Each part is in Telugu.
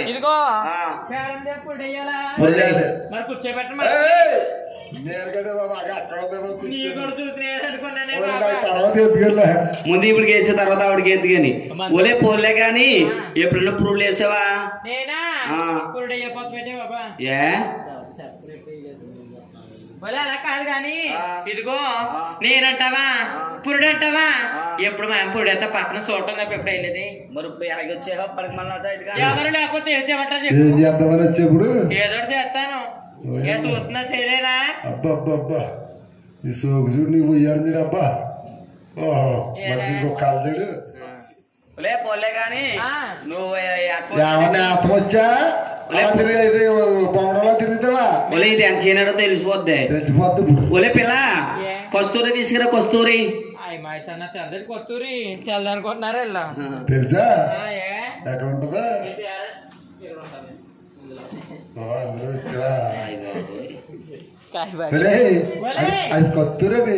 ఇదిగో మరి కూర్చోబెట్ట ముందు ఇప్పుడు వేసే తర్వాత ఆవిడకి ఎత్తు గాని ఒలే పోలే గాని ఎప్పుడన్నా పురుడు వేసావా ఏ అలా కాదు గాని ఇదిగో నేనంటావా పురుడు అంటావా ఎప్పుడు మా పురుడు పక్కన చూడటం తప్ప ఎప్పుడు వెళ్ళేది మరి ఇప్పుడు ఎలాగ వచ్చావా పనికి మళ్ళీ ఎవరు లేకపోతే ఏం చేయమంటారు వచ్చేప్పుడు ఏదో చేస్తాను చూస్తున్నా చేయలేనా అబ్బా నీ సోకు చూడు నీవు ఉయ్యారు చూడు అబ్బా ఓహో ఇంకో కాలు చూడు పోలే గాని నువ్వు ఏమన్నా అర్థం వచ్చా బొమ్మలో తిరుగుతావా ఒలే ఇది ఎంత చేయనాడో తెలిసిపోద్ది ఒలే పిల్ల కస్తూరి తీసుకురా కస్తూరి కొత్తూరి చల్లనుకుంటున్నారు తెలుసా ఎక్కడ ఉంటుందా అది కొత్తూరది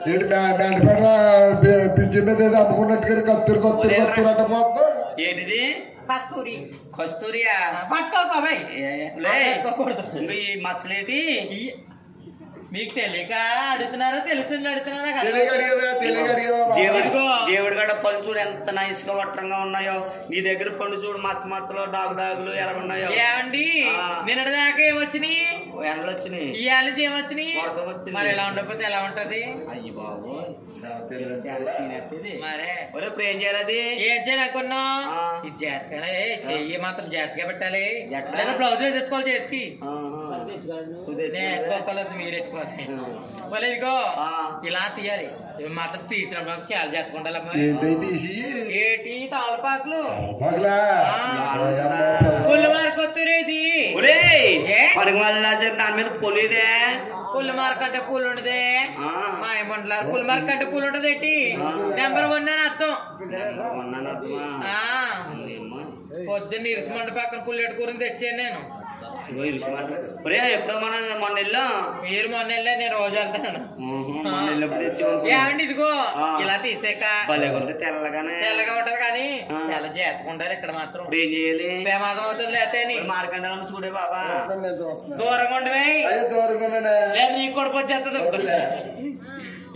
ఏంటి బెండపేట పిచ్చి మీద ఏదో అమ్ముకున్నట్టుగా కత్తూరు కత్తూరు కత్తూరు అంటే పోతా ఏంటిది కస్తూరి కస్తూరియా పట్టుకోబాయ్ ఈ మచ్చలేటి మీకు తెలియక అడుగుతున్నారో తెలిసింది అడుగుతున్నారా దేవుడి గడ పళ్ళు చూడు ఎంత నైస్ గా వట్రంగా ఉన్నాయో నీ దగ్గర పళ్ళు చూడు మచ్చలు డాగులు ఎలా ఉన్నాయో ఏమండి నిన్నటిదాకా ఏమొచ్చినాయి ఎండలు వచ్చినాయి ఈ ఏళ్ళకి ఏమొచ్చినాయి వర్షం వచ్చింది మరి ఎలా ఉండకపోతే ఎలా ఉంటది అయ్యి బాబు మరే ఇప్పుడు ఏం చేయాలి ఏం చేయాలనుకున్నా ఇది జాతకాలే చెయ్యి మాత్రం జాతగా పెట్టాలి బ్లౌజ్ తీసుకోవాలి చేతికి మీరెట్టుకోవాలి మళ్ళీ ఇదిగో ఇలా తీయాలి మాత్రం తీసినప్పుడు చాలా జాతకుండాలి తీసి ఏటి తాళపాకులు పుల్లు మార్కొత్తరేది దాని మీద పొలిదే పుల్లు మార్క్ అంటే పూలు ఉండదే మాయమంటలారు పుల్లు మార్క్ అంటే పూలు ఉండదు ఏంటి నెంబర్ 1 అని అర్థం పొద్దున్న ఇరుసుమంట పక్కన పుల్లెట్టు కూరని తెచ్చాను నేను ఎప్పుడు మొన్న వెళ్ళాం మీరు మొన్న వెళ్ళా నేను రోజు వెళ్తాను ఏమండి ఇదిగో ఇలా తీసాక తెల్లగానే తెల్లగా ఉంటది కానీ చాలా జాతకుంటారు ఇక్కడ మాత్రం ఏం చేయాలి ప్రమాదం అవుతుంది లేతే మార్కండ చూడే బాబా దూరంగా ఉండవే లేదు నీకు కూడా వచ్చేస్తుంది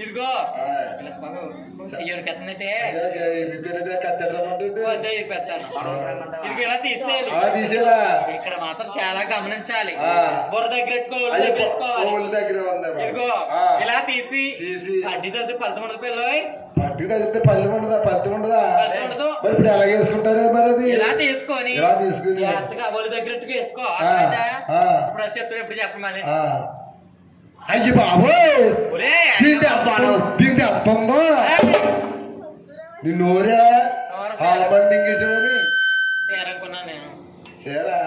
ఇదిగో ఇలా తీసేయాలి ఇక్కడ మాత్రం చాలా గమనించాలి బుర్ర దగ్గర ఇదిగో ఇలా తీసి పట్టి తగ్గితే ఫలితం ఉండదు పిల్లలు పట్టి తగిలితే పళ్ళు ఉండదా ఫలితం ఉండదా మరి ఇప్పుడు ఎలా వేసుకుంటారు మరి అది ఇలా తీసుకొని ఒళ్ళు దగ్గర వేసుకో ఇప్పుడు చెప్తాను ఎప్పుడు చెప్పమని అయ్యి బాబోయ్ దీంది అర్థందో నీ నోరే హాల్బండింగేసామని సేరా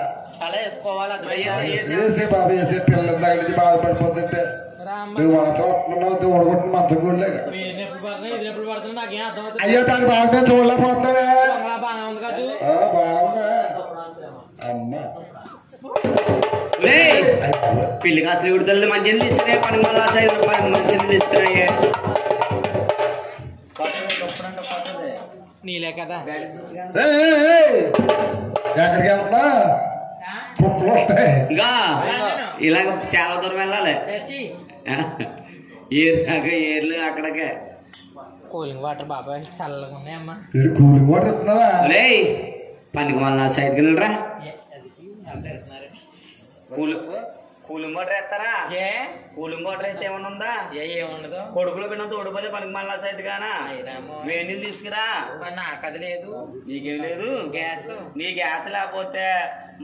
అలా వేసుకోవాలి వేసే బాబు వేసే పిల్లల దగ్గర నుంచి బాధపడిపోతుంటే నువ్వు మాత్రం వస్తున్నావు ఓడగొట్టిన మంచం కూడా అయ్యో దాని బాగా చూడలేకపోతావే బాగుందా అమ్మా పిల్లి కాసులు విడుదల మంచిని తీసుకునే పని మళ్ళీ మంచిని తీసుకున్నాయే నీలే కదా ఎక్కడికి వెళ్తా కుక్కలు వస్తాయి ఇంకా ఇలాగ చాలా దూరం వెళ్ళాలి ఏర్లు అక్కడికే కూలింగ్ వాటర్ బాబాయ్ చల్లగా ఉన్నాయమ్మా కూలింగ్ వాటర్ ఇస్తున్నావా పనికి మళ్ళీ సైడ్కి వెళ్ళరా కూలింగ్ వాటర్ వేస్తారా కూలింగ్ వాటర్ అయితే ఏమన్నా ఉందా ఏముండదు కొడుకులు పిన్న తోడిపోతే పనికి మళ్ళా సైడ్ గానా వేడి నీళ్ళు తీసుకురా నాకు అది లేదు నీకేం లేదు గ్యాస్ నీ గ్యాస్ లేకపోతే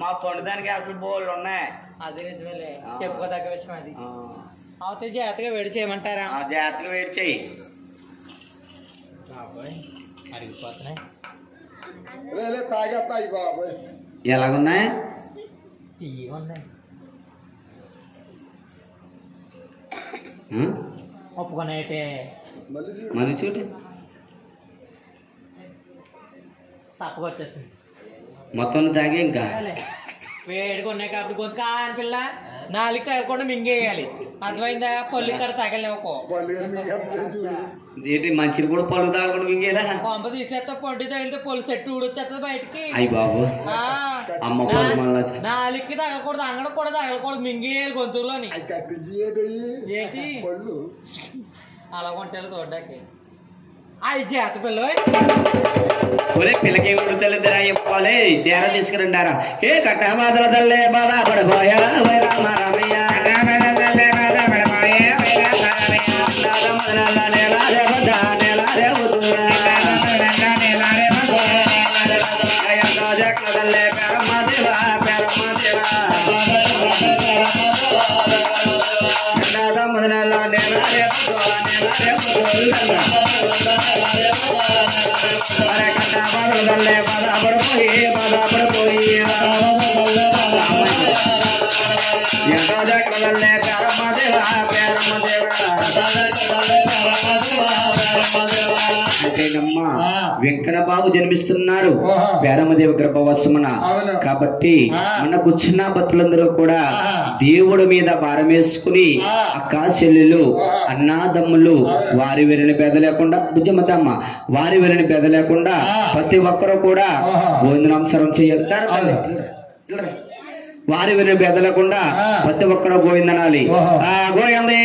మా పండుదాని గ్యాసులు బోళ్ళు ఉన్నాయి అది నిజమేలే చెప్పుకోదగ్గ విషయం అది అవుతే జాగ్రత్తగా వేడి చేయమంటారా జాగ్రత్తగా వేడి చెయ్యి అరిగిపోతున్నాయి తాగేస్తాయి బాబోయ్ ఎలాగున్నాయి ఇవి ఉన్నాయి ఒప్పుకునేటే మరి చూడు తప్పగా వచ్చేసింది మొత్తం తాగే ఇంకా వేడిగా ఉన్నాయి కాబట్టి కొంచెం కాని పిల్ల 4 కాయకుండా మింగేయాలి అర్థమైందా? పళ్ళు ఇక్కడ తగలేవుకో ఏంటి మంచిని కూడా పళ్ళు తాగకుండా మింగేలా కొంప తీసేస్తా పొడ్డు తగిలితే పొలి సెట్టు ఊడొచ్చేస్తుంది బయటికి. అయ్యి బాబు అమ్మ పళ్ళు మళ్ళా నాలుగుకి తగలకూడదు, అంగడ కూడా తగలకూడదు, మింగేయాలి గొంతులోని. ఏంటి అలా కొంటారు చూడ్డానికి అవి చేత పిల్ల ఒరే పిల్లకి ఉడతలిద్దరా చెప్పాలి డేర తీసుకురండారా ఏ కట్ట బాధల దల్లే బాధ పడిపోయా వెంకన్న బాబు జన్మిస్తున్నారు పేరమదేవి గర్భవశమున. కాబట్టి మన కూర్చున్న భక్తులందరూ కూడా దేవుడి మీద భారం వేసుకుని అక్క చెల్లెలు అన్నాదమ్ములు వారి వీరిని బెద లేకుండా బుజ్జమ్మతమ్మ వారి వీరిని బెద లేకుండా ప్రతి ఒక్కరూ కూడా గోవిందనామస్మరణం చేయాలి. వారి వీరిని బెద లేకుండా ప్రతి ఒక్కరూ గోవిందనాలి. గోవిందే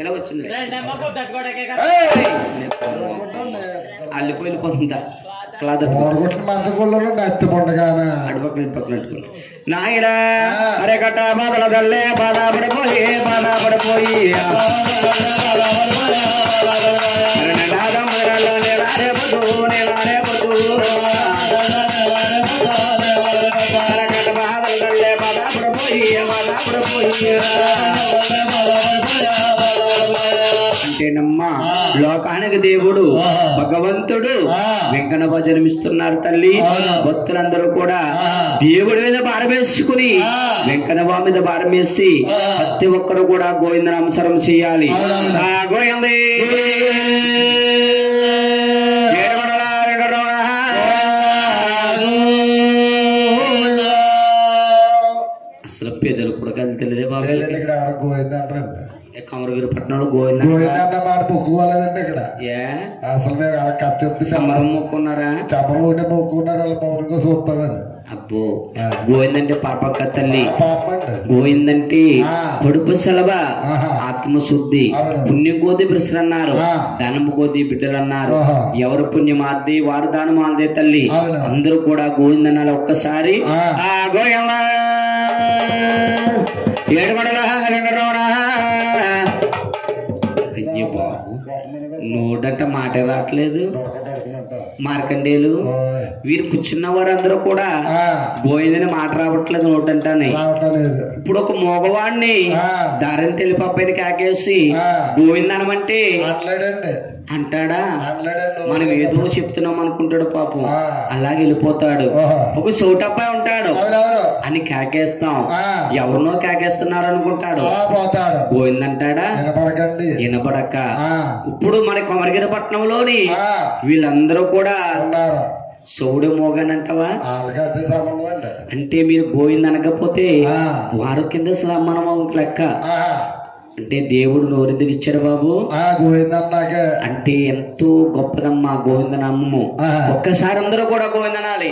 ఎలా వచ్చింది అల్లిపోయిపోతుందా నాయనా అరే కట్ట బాధల దల్లే బాధపడిపోయి అంటేనమ్మా లోకానికి దేవుడు భగవంతుడు వెంకన్న జన్మిస్తున్నారు తల్లి. భక్తులందరూ కూడా దేవుడి మీద భారం వేసుకుని వెంకన్నబా మీద భారం వేసి ప్రతి ఒక్కరు కూడా గోవిందనామస్మరణం చేయాలి. గోవిందే అసలు పేదలు కూడా కలితలేదే బాబు. కమరగిరి పట్టణంలో గోవిందన్న మాట మొక్కుకోలేదండి ఇక్కడ. అసలు సమరం మొక్కున్నారా? చమరం ఒకటే మొక్కున్నారు వాళ్ళ పౌరంగా చూస్తామని. అబ్బో గోవిందంటే పాపక్క తల్లి, గోవిందంటే కడుపు సెలవ, ఆత్మశుద్ధి, పుణ్యం కోది బ్రషులు అన్నారు, ధనము కోది బిడ్డలు అన్నారు. ఎవరు పుణ్యం ఆద్ది వారు దానం ఆదే తల్లి. అందరూ కూడా గోవిందనాలు ఒక్కసారి గోవింద ఏడుమడల అయ్యో బాబు నోటంట మాట రావట్లేదు. మార్కండేయులు వీరు కూర్చున్న వారందరూ కూడా గోవిందని మాట రావట్లేదు నోటంటానే. ఇప్పుడు ఒక మగవాడిని దారిని తెలిపని కాకేసి గోవిందనమంటే అంటాడా? మనం ఏదో చెప్తున్నాం అనుకుంటాడు పాపం, అలాగే వెళ్ళిపోతాడు. ఒక సోటబ్బాయి ఉంటాడు అని కాకేస్తాం, ఎవరినో కాకేస్తున్నారు అనుకుంటాడు, గోవిందంటాడా? వినపడక ఇప్పుడు మన కొమరగిరి పట్టణంలోని వీళ్ళందరూ కూడా సౌడు మోగానంటవా? అంటే మీరు గోవింద అనకపోతే వారు కింద మనం లెక్క. అంటే దేవుడు నోరెందుకు ఇచ్చాడు బాబు? అంటే ఎంతో గొప్పదమ్మా గోవిందనామము. ఒక్కసారి అందరూ కూడా గోవిందనాలి.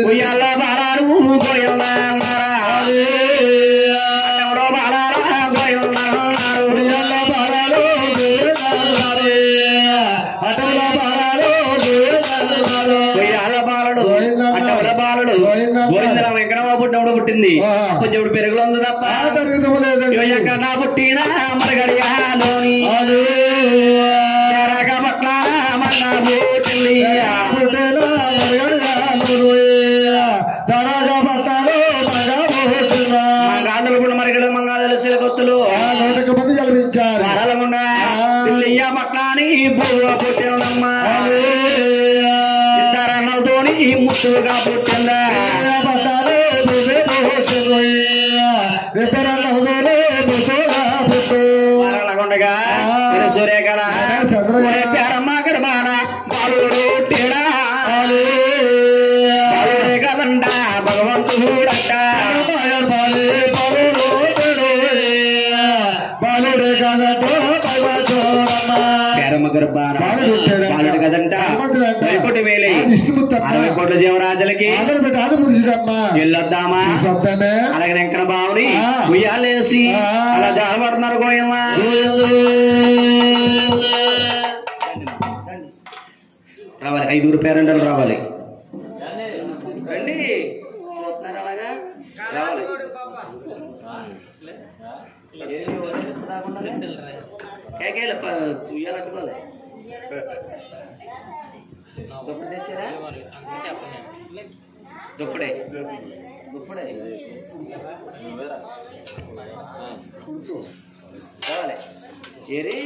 ఉయ్యాల బారారు పుట్టింది కొంచెం పెరుగులో ఉంది తప్ప నా పుట్టిన మరగడియాలోని పట్ల మన పుట్టింది మంగాదులు కూడా మరగడ మంగాదులు సిలకొత్తులు మంది జలపించారు పట్లని పుట్టినమ్మా ఇద్దరన్నలతోని ముత్తుగా పుట్టిందా సూర్యకళ పేరమ్మ గర్భాన బాలుడు కదంట భగవంతుడంట బాలుడే కాదంట పేరమ్మ గర్భాన బాలుడు కదంట 60 కోట్ల జీవరాజులకి వెళ్ళొద్దామా అలాగే వెంకట బావుని ఉయ్యాలేసి అలా జాలపడుతున్నారు గోయమ్మ రావాలి 5 పేరెంటలు రావాలి రండి చూస్తున్నారు అలాగా రావాలి ఉయ్యాలట్టుకోవాలి దుప్పటి తెచ్చారా దుప్పడే రావాలి ఏరి